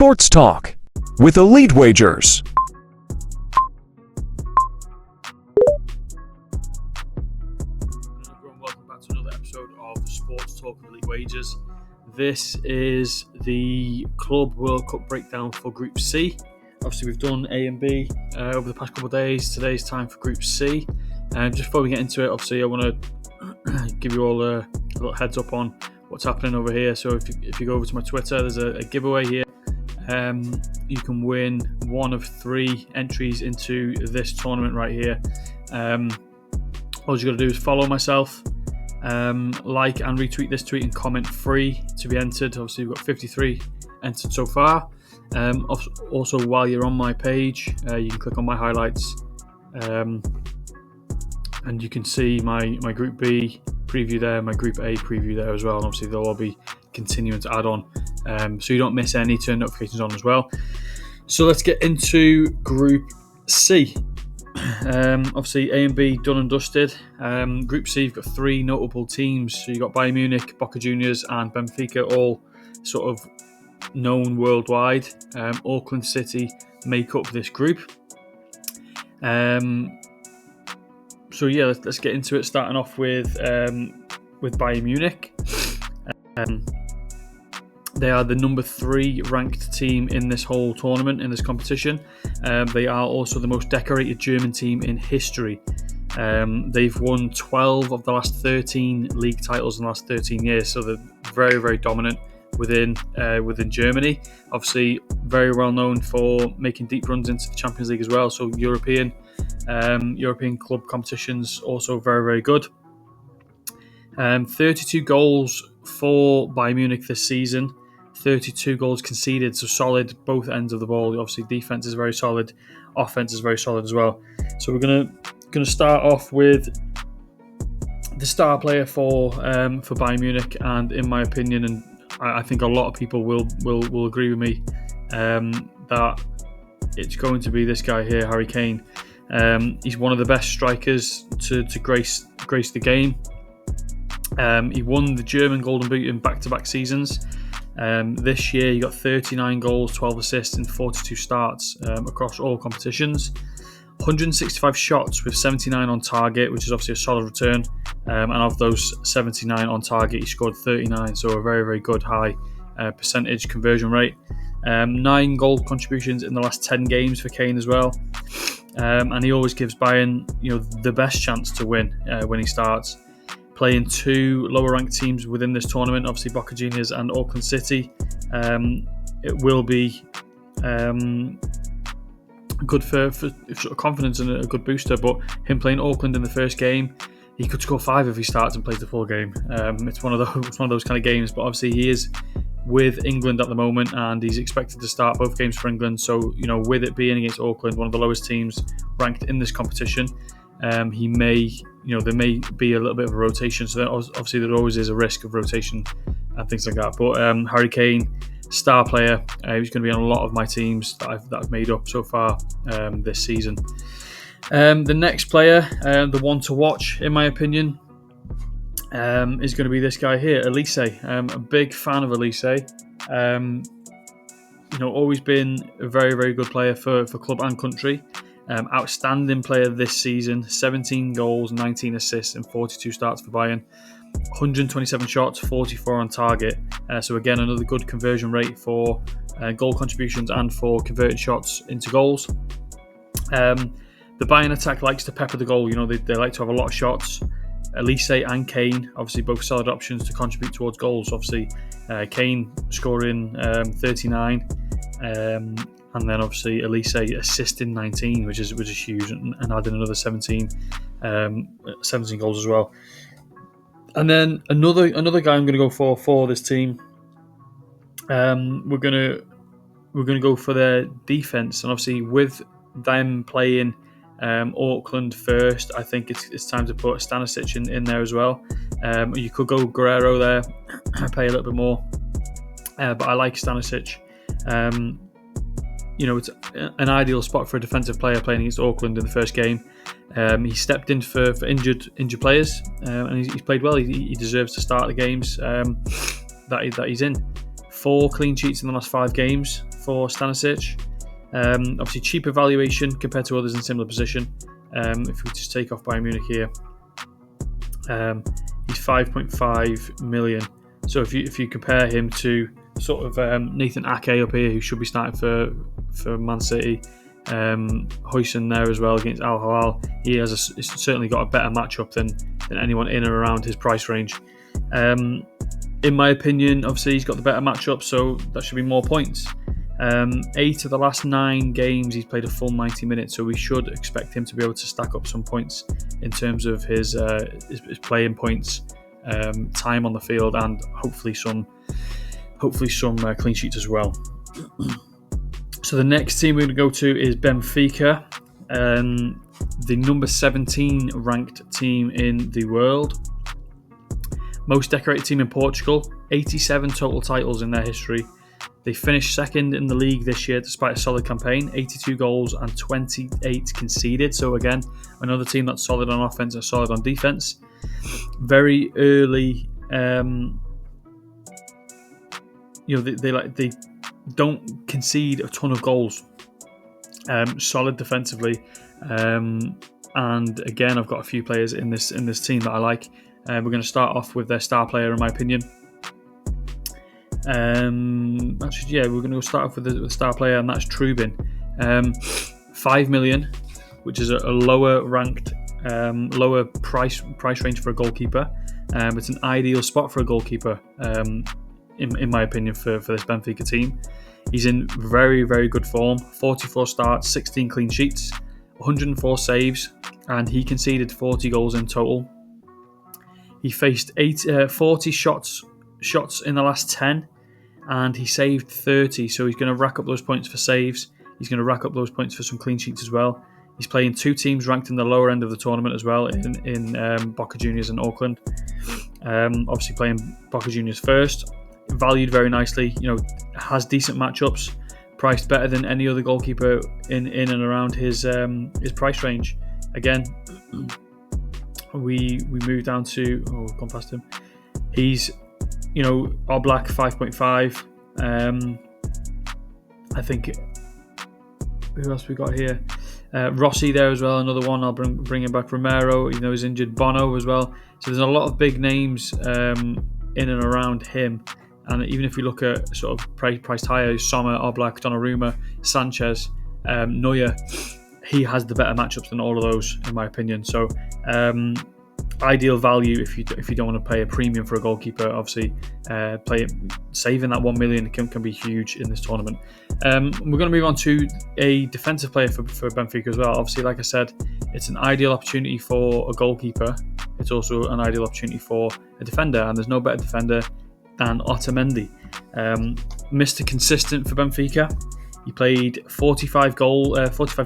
Sports Talk with Elite Wagers. Welcome back to another episode of Sports Talk with Elite Wagers. This is the Club World Cup breakdown for Group C. Obviously, we've done A and B over the past couple of days. Today's time for Group C. Just before we get into it, obviously, I want to give you all a little heads up on what's happening over here. So if you go over to my Twitter, there's a giveaway here. You can win one of 3 entries into this tournament right here. All you got to do is follow myself, like and retweet this tweet and comment free to be entered. Obviously, we've got 53 entered so far. Also, while you're on my page, you can click on my highlights and you can see my Group B preview there, my Group A preview there as well. And obviously, they'll all be continuing to add on, so you don't miss any. Turn notifications on as well. So let's get into Group C. Obviously, A and B done and dusted. Group C, you've got 3 notable teams. So you've got Bayern Munich, Boca Juniors and Benfica, all sort of known worldwide. Auckland City make up this group. So yeah, let's get into it. Starting off with Bayern Munich. They are the number 3 ranked team in this whole tournament, in this competition. They are also the most decorated German team in history. They've won 12 of the last 13 league titles in the last 13 years, so they're very, very dominant within Germany. Obviously, very well known for making deep runs into the Champions League as well. So European club competitions also very, very good. 32 goals for Bayern Munich this season. 32 goals conceded, so solid both ends of the ball. Obviously, defense is very solid, offense is very solid as well. So we're gonna start off with the star player for Bayern Munich, and in my opinion, and I think a lot of people will agree with me, that it's going to be this guy here, Harry Kane. He's one of the best strikers to grace the game. He won the German Golden Boot in back-to-back seasons. This year, he got 39 goals, 12 assists, and 42 starts across all competitions. 165 shots with 79 on target, which is obviously a solid return. And of those 79 on target, he scored 39, so a very, very good high percentage conversion rate. 9 goal contributions in the last 10 games for Kane as well. And he always gives Bayern, the best chance to win when he starts. Playing 2 lower-ranked teams within this tournament, obviously Boca Juniors and Auckland City. It will be good for sort of confidence and a good booster. But him playing Auckland in the first game, he could score 5 if he starts and plays the full game. It's one of those kind of games. But obviously he is with England at the moment, and he's expected to start both games for England. So with it being against Auckland, one of the lowest teams ranked in this competition, he may, there may be a little bit of a rotation. So obviously there always is a risk of rotation and things like that. But Harry Kane, star player, he's going to be on a lot of my teams that I've made up so far this season. The next player, the one to watch in my opinion, is going to be this guy here, Elise. I'm a big fan of Elise. Always been a very, very good player for club and country. Outstanding player this season, 17 goals, 19 assists and 42 starts for Bayern. 127 shots, 44 on target. So again, another good conversion rate for goal contributions and for converted shots into goals. The Bayern attack likes to pepper the goal. They like to have a lot of shots. Elise and Kane, obviously both solid options to contribute towards goals. Obviously, Kane scoring 39. And then obviously Elise assisting 19, which is huge, and adding another 17 goals as well. And then another guy I'm going to go for this team. We're going to go for their defense, and obviously with them playing Auckland first, I think it's time to put Stanisic in there as well. You could go Guerrero there, pay a little bit more, but I like Stanisic. It's an ideal spot for a defensive player playing against Auckland in the first game. He stepped in for injured players, and he's played well. He deserves to start the games that he's in. 4 clean sheets in the last 5 games for Stanisic. Obviously, cheaper valuation compared to others in similar position. If we just take off Bayern Munich here, he's 5.5 million. So if you compare him to sort of Nathan Ake up here, who should be starting for Man City, Huijsen there as well against Al Hilal, he has certainly got a better matchup than anyone in and around his price range. In my opinion, obviously he's got the better matchup, so that should be more points. 8 of the last 9 games he's played a full 90 minutes, so we should expect him to be able to stack up some points in terms of his playing points, time on the field, and hopefully some clean sheets as well. So the next team we're going to go to is Benfica, the number 17 ranked team in the world. Most decorated team in Portugal, 87 total titles in their history. They finished second in the league this year despite a solid campaign, 82 goals and 28 conceded. So again, another team that's solid on offense and solid on defense. Very early, they don't concede a ton of goals. Solid defensively, and again, I've got a few players in this team that I like. We're going to start off with their star player, in my opinion. We're going to start off with the star player, and that's Trubin. 5 million, which is a lower ranked, lower price range for a goalkeeper. It's an ideal spot for a goalkeeper, in my opinion, for this Benfica team. He's in very, very good form. 44 starts, 16 clean sheets, 104 saves, and he conceded 40 goals in total. He faced 40 shots in the last 10, and he saved 30. So he's going to rack up those points for saves. He's going to rack up those points for some clean sheets as well. He's playing 2 teams ranked in the lower end of the tournament as well, in Boca Juniors and Auckland. Obviously playing Boca Juniors first. Valued very nicely. Has decent matchups. Priced better than any other goalkeeper in and around his price range. Again, we move down to we've gone past him. He's Oblak 5.5. I think who else we got here? Rossi there as well, another one. I'll bring him back. Romero, he's injured. Bono as well. So there's a lot of big names in and around him. And even if we look at sort of priced higher, Sommer, Oblak, Donnarumma, Sanchez, Neuer, he has the better matchups than all of those, in my opinion. So ideal value if you don't want to pay a premium for a goalkeeper. Obviously, saving that 1 million can be huge in this tournament. We're going to move on to a defensive player for Benfica as well. Obviously, like I said, it's an ideal opportunity for a goalkeeper. It's also an ideal opportunity for a defender, and there's no better defender than Otamendi. Mr. Consistent for Benfica. He played 45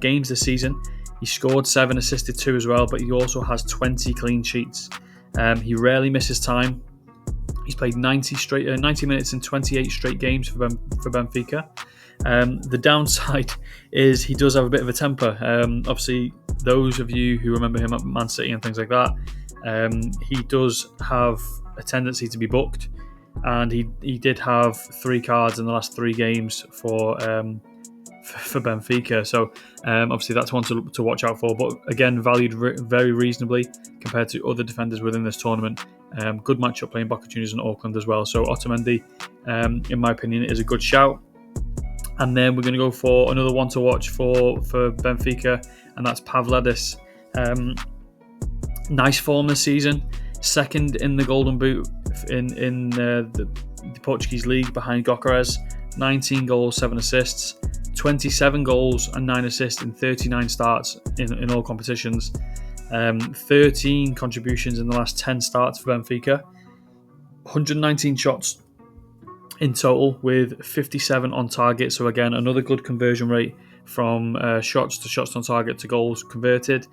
games this season. He scored 7, assisted 2 as well, but he also has 20 clean sheets. He rarely misses time. He's played 90 minutes in 28 straight games for Benfica. The downside is he does have a bit of a temper. Obviously, those of you who remember him at Man City and things like that, he does have a tendency to be booked. And he did have 3 cards in the last 3 games for Benfica. So obviously that's one to watch out for. But again, valued very reasonably compared to other defenders within this tournament. Good matchup playing Boca Juniors and Auckland as well. So Otamendi, in my opinion, is a good shout. And then we're going to go for another one to watch for Benfica, and that's Pavlidis. Nice form this season. Second in the Golden Boot in the Portuguese league behind Gyökeres. 19 goals, 7 assists, 27 goals and 9 assists in 39 starts in all competitions. 13 contributions in the last 10 starts for Benfica. 119 shots in total with 57 on target. So again, another good conversion rate from shots on target to goals converted.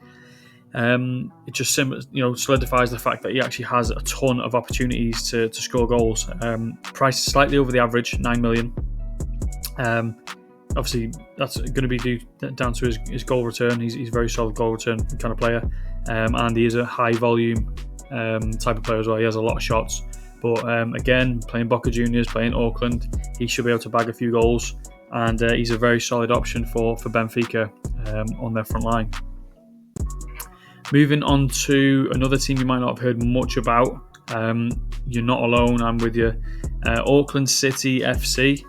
It just solidifies the fact that he actually has a ton of opportunities to score goals. Priced slightly over the average, 9 million. Obviously, that's going to be due down to his goal return. He's a very solid goal return kind of player, and he is a high volume type of player as well. He has a lot of shots, but again, playing Boca Juniors, playing Auckland, he should be able to bag a few goals. and he's a very solid option for Benfica on their front line. Moving on to another team you might not have heard much about. You're not alone, I'm with you. Auckland City FC,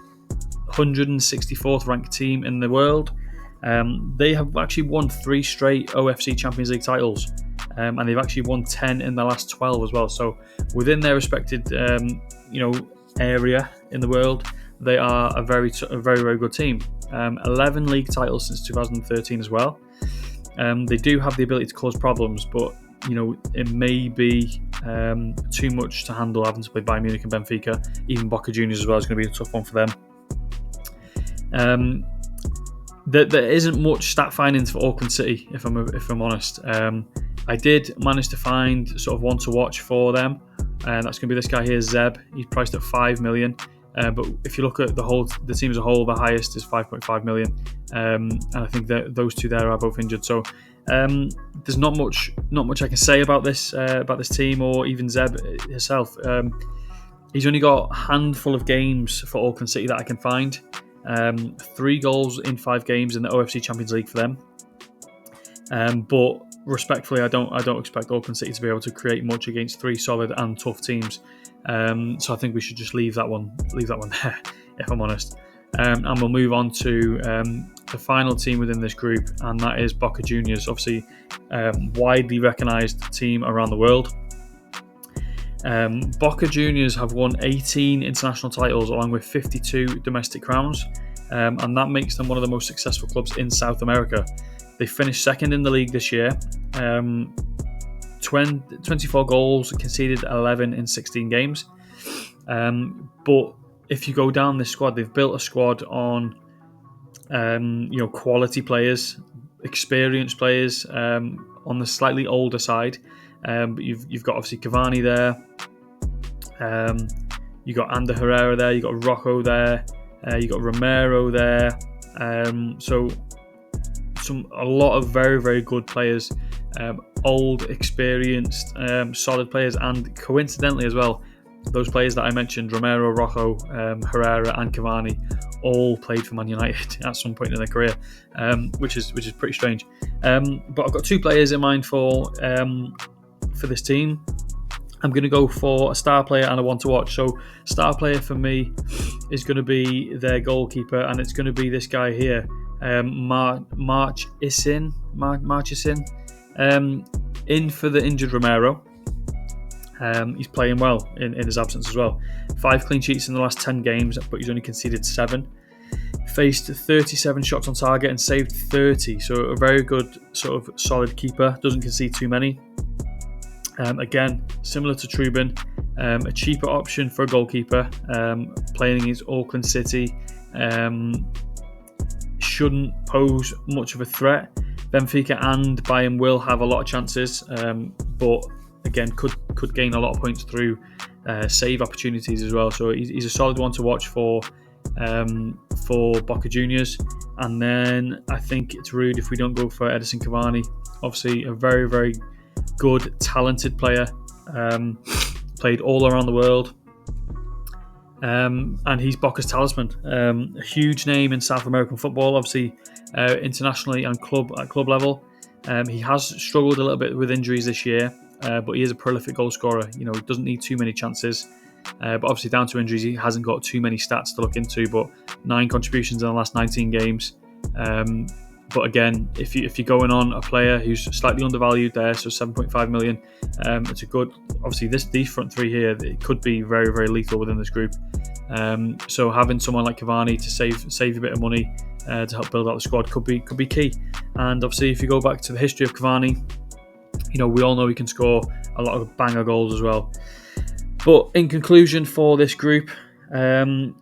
164th ranked team in the world. They have actually won 3 straight OFC Champions League titles, and they've actually won 10 in the last 12 as well. So within their respected area in the world, they are a very, very good team. 11 league titles since 2013 as well. They do have the ability to cause problems, but it may be too much to handle having to play Bayern Munich and Benfica. Even Boca Juniors as well is going to be a tough one for them. There isn't much stat findings for Auckland City, if I'm honest. I did manage to find sort of one to watch for them, and that's going to be this guy here, Zeb. He's priced at 5 million. But if you look at the team as a whole, the highest is 5.5 million, and I think that those two there are both injured. So there's not much I can say about this team or even Zeb herself. He's only got a handful of games for Auckland City that I can find. 3 goals in 5 games in the OFC Champions League for them. But respectfully, I don't expect Auckland City to be able to create much against 3 solid and tough teams. So I think we should just leave that one there, if I'm honest. And we'll move on to the final team within this group, and that is Boca Juniors, obviously widely recognised team around the world. Boca Juniors have won 18 international titles along with 52 domestic crowns, and that makes them one of the most successful clubs in South America. They finished second in the league this year. 24 goals, conceded 11 in 16 games. But if you go down this squad, they've built a squad on quality players, experienced players on the slightly older side. But you've got obviously Cavani there. You got Ander Herrera there. You got Rocco there. You got Romero there. So a lot of very, very good players, old, experienced, solid players, and coincidentally as well, those players that I mentioned, Romero, Rocco, Herrera, and Cavani, all played for Man United at some point in their career, which is pretty strange. But I've got 2 players in mind for this team. I'm going to go for a star player and a one to watch. So star player for me is going to be their goalkeeper, and it's going to be this guy here, Marchesín, in for the injured Romero. He's playing well in his absence as well. 5 clean sheets in the last 10 games, but he's only conceded 7. Faced 37 shots on target and saved 30. So a very good sort of solid keeper. Doesn't concede too many. Again, similar to Trubin, a cheaper option for a goalkeeper. Playing against Auckland City shouldn't pose much of a threat. Benfica and Bayern will have a lot of chances, but again, could gain a lot of points through save opportunities as well. So he's a solid one to watch for Boca Juniors. And then I think it's rude if we don't go for Edison Cavani. Obviously, a very, very good, talented player. Played all around the world. And he's Boca's talisman. A huge name in South American football, obviously internationally and at club level. He has struggled a little bit with injuries this year, but he is a prolific goal scorer. He doesn't need too many chances. But obviously down to injuries, he hasn't got too many stats to look into, but 9 contributions in the last 19 games. But again, if you're going on a player who's slightly undervalued there, so 7.5 million, it's a good. Obviously, these front 3 here, it could be very, very lethal within this group. So having someone like Cavani to save a bit of money to help build out the squad could be key. And obviously, if you go back to the history of Cavani, we all know he can score a lot of banger goals as well. But in conclusion, for this group, another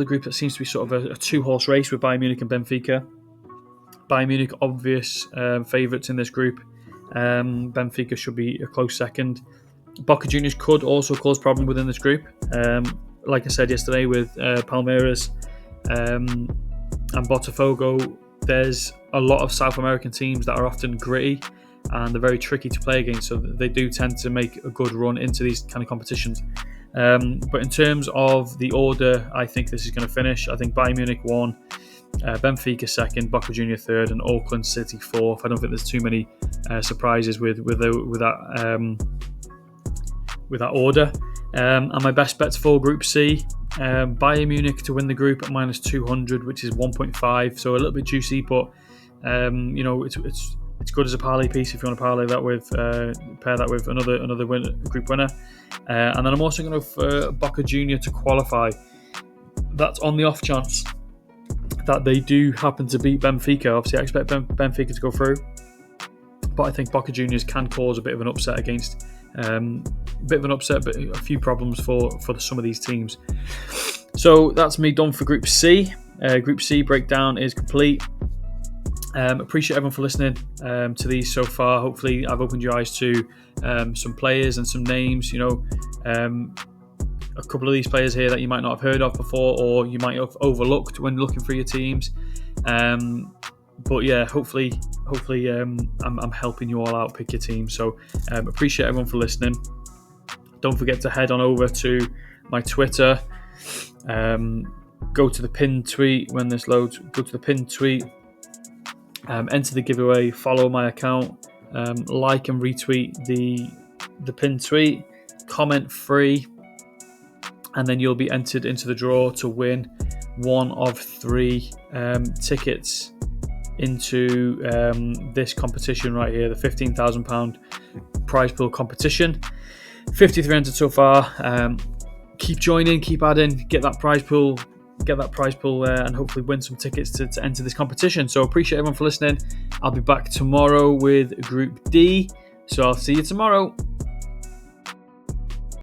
group that seems to be sort of a 2-horse race with Bayern Munich and Benfica. Bayern Munich, obvious favourites in this group. Benfica should be a close second. Boca Juniors could also cause problem within this group. Like I said yesterday with Palmeiras and Botafogo, there's a lot of South American teams that are often gritty and they're very tricky to play against, so they do tend to make a good run into these kind of competitions. But in terms of the order, I think this is going to finish. I think Bayern Munich 1, Benfica 2nd, Boca Juniors 3rd, and Auckland City 4th. I don't think there's too many surprises with that order. And my best bets for Group C, Bayern Munich to win the group at -200, which is 1.5, so a little bit juicy, but it's good as a parlay piece if you want to parlay that with pair that with another group winner. And then I'm also going to go for Boca Juniors to qualify. That's on the off chance that they do happen to beat Benfica. Obviously, I expect Benfica to go through, but I think Boca Juniors can cause a bit of an upset against. But a few problems for some of these teams. So that's me done for Group C. Group C breakdown is complete. Appreciate everyone for listening to these so far. Hopefully, I've opened your eyes to some players and some names. A couple of these players here that you might not have heard of before, or you might have overlooked when looking for your teams. But yeah, hopefully, I'm helping you all out pick your team. So appreciate everyone for listening. Don't forget to head on over to my Twitter. Go to the pinned tweet when this loads. Go to the pinned tweet. Enter the giveaway. Follow my account. Like and retweet the pinned tweet. Comment free, and then you'll be entered into the draw to win one of 3 tickets into this competition right here, the £15,000 prize pool competition. 53 entered so far. Keep joining, keep adding, get that prize pool there, and hopefully win some tickets to enter this competition. So appreciate everyone for listening. I'll be back tomorrow with Group D, so I'll see you tomorrow.